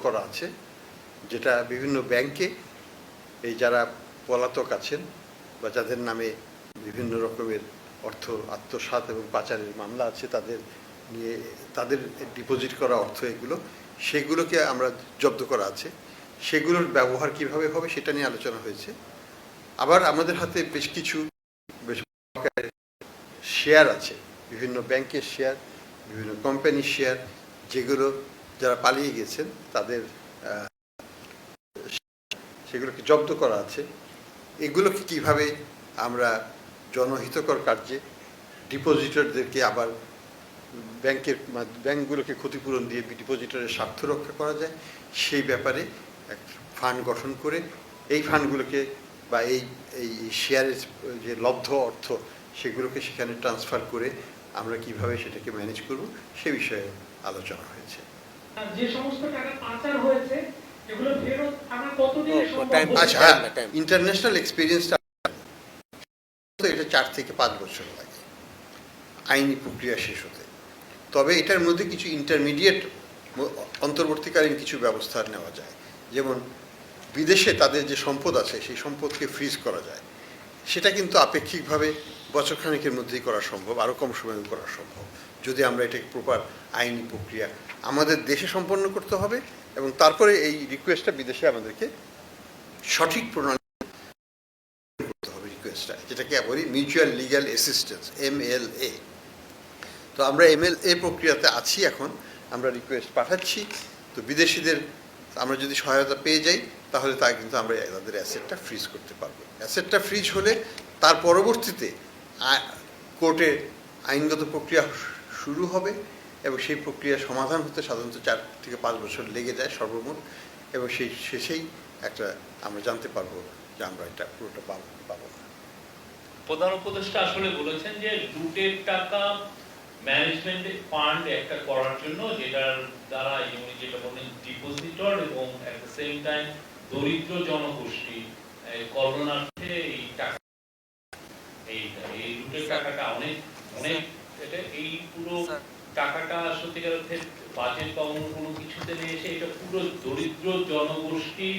করা আছে, যেটা বিভিন্ন ব্যাংকে এই যারা পলাতক আছেন বা যাদের নামে বিভিন্ন রকমের অর্থ আত্মসাৎ এবং পাচারের মামলা আছে, তাদের নিয়ে তাদের ডিপোজিট করা অর্থ সেগুলোকে আমরা জব্দ করা আছে। সেগুলোর ব্যবহার কিভাবে হবে সেটা নিয়ে আলোচনা হয়েছে। আবার আমাদের হাতে বেশ কিছু শেয়ার আছে, বিভিন্ন ব্যাংকের শেয়ার, বিভিন্ন কোম্পানির শেয়ার, যেগুলো যারা পালিয়ে গেছেন তাদের সেগুলোকে জব্দ করা আছে। এগুলোকে কিভাবে আমরা জনহিতকর কার্যে ডিপোজিটরদেরকে আবার ব্যাংকগুলোকে ক্ষতিপূরণ দিয়ে ডিপোজিটরের স্বার্থ রক্ষা করা যায়, সেই ব্যাপারে এক ফান্ড গঠন করে এই ফান্ডগুলোকে বা এই শেয়ারের যে লব্ধ অর্থ সেগুলোকে সেখানে ট্রান্সফার করে আমরা কিভাবে সেটাকে ম্যানেজ করব সে বিষয়ে আলোচনা হয়েছে। যে সমস্ত টাকা পাচার হয়েছে এগুলো ফেরত আনা কতদিন সম্ভব? আচ্ছা, ইন্টারন্যাশনাল এক্সপেরিয়েন্সটা এটা 4 থেকে 5 বছর লাগে আইনি প্রক্রিয়া শেষ হতে। তবে এটার মধ্যে কিছু ইন্টারমিডিয়েট অন্তর্বর্তীকালীন কিছু ব্যবস্থা নেওয়া যায়, যেমন বিদেশে তাদের যে সম্পদ আছে সেই সম্পদকে ফ্রিজ করা যায়। সেটা কিন্তু আপেক্ষিকভাবে বছরখানেকের মধ্যেই করা সম্ভব, আরও কম সময়েও করা সম্ভব, যদি আমরা এটাকে প্রপার আইনি প্রক্রিয়া আমাদের দেশে সম্পন্ন করতে হবে এবং তারপরে এই রিকোয়েস্টটা বিদেশে আমাদেরকে সঠিক প্রণালী করতে হবে। রিকোয়েস্টটা যেটাকে বলি মিউচুয়াল লিগ্যাল অ্যাসিস্ট্যান্স, MLA। তো আমরা MLA প্রক্রিয়াতে আছি এখন, আমরা রিকোয়েস্ট পাঠাচ্ছি। তো বিদেশিদের আমরা যদি সহায়তা পেয়ে যাই তাহলে তা কিন্তু আমরা তাদের অ্যাসেটটা ফ্রিজ করতে পারবো। অ্যাসেটটা ফ্রিজ হলে তার পরবর্তীতে কোর্টে আইনগত প্রক্রিয়া শুরু হবে এবং সেই প্রক্রিয়া সমাধান হতে সাধারণত 4 থেকে 5 বছর লেগে যায় সর্বমোট, এবং সেই শেষেই একটা আমরা জানতে পারবো যে আমরা এটা পুরোটা পাবো না। প্রধান উপদেষ্টা আসলে বলেছেন যে লুটের টাকা ম্যানেজমেন্ট ফান্ড একটা করার জন্য, যেটার দ্বারা উনি যেটা বলেন ডিপোজিটর এবং এট দ্য সেম টাইম দরিদ্র জনগোষ্ঠী করোনাতে এই টাকা এই লুটের টাকাটা অনেক এটা এই পুরো টাকাটা সত্যিকার অর্থে বাজেট বা অন্য কোনো কিছুতে নিয়ে এসে এটা পুরো দরিদ্র জনগোষ্ঠীর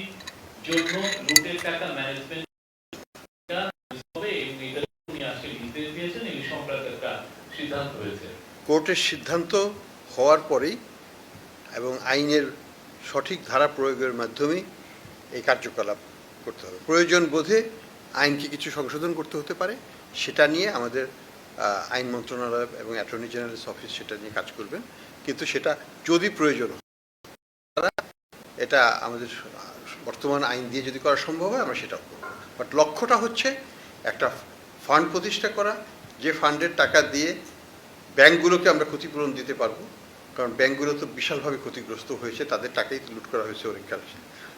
জন্য লুটের টাকা ম্যানেজমেন্ট হবে এবং এটা উনি আজকে নির্দেশ দিয়েছেন। এই সংক্রান্ত একটা সিদ্ধান্ত হয়েছে। কোর্টের সিদ্ধান্ত হওয়ার পরেই এবং আইনের সঠিক ধারা প্রয়োগের মাধ্যমেই এই কার্যকলাপ করতে হবে। প্রয়োজন বোধে আইনকে কিছু সংশোধন করতে হতে পারে, সেটা নিয়ে আমাদের আইন মন্ত্রণালয় এবং অ্যাটর্নি জেনারেলস অফিস সেটা নিয়ে কাজ করবেন। কিন্তু সেটা যদি প্রয়োজন হয়, এটা আমাদের বর্তমান আইন দিয়ে যদি করা সম্ভব হয় আমরা সেটাও করব। বাট লক্ষ্যটা হচ্ছে একটা ফান্ড প্রতিষ্ঠা করা, যে ফান্ডের টাকা দিয়ে ব্যাংকগুলোকে আমরা ক্ষতিপূরণ দিতে পারবো, কারণ ব্যাংকগুলো তো বিশালভাবে ক্ষতিগ্রস্ত হয়েছে, তাদের টাকাই তো লুট করা হয়েছে অনেক কাছে।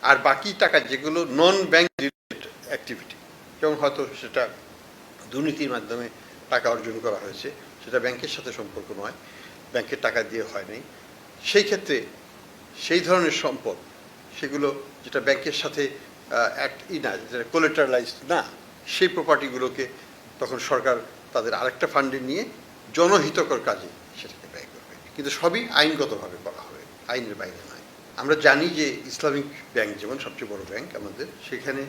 আর বাকি টাকা যেগুলো নন ব্যাংক রিলেটেড অ্যাক্টিভিটি, যেমন হয়তো সেটা দুর্নীতির মাধ্যমে টাকা অর্জন করা হয়েছে, সেটা ব্যাংকের সাথে সম্পর্ক নয়, ব্যাংকের টাকা দিয়ে হয় নাই, সেই ক্ষেত্রে সেই ধরনের সম্পদ সেগুলো যেটা ব্যাংকের সাথে না, যেটা কোলেটারালাইজড না, সেই প্রপার্টিগুলোকে তখন সরকার তাদের আরেকটা ফান্ডে নিয়ে জনহিতকর কাজে সেটাকে ব্যয় করবে। কিন্তু সবই আইনগতভাবে করা হবে, আইনের বাইরে নয়। আমরা জানি যে ইসলামিক ব্যাংক যেমন সবচেয়ে বড় ব্যাংক আমাদের, সেখানে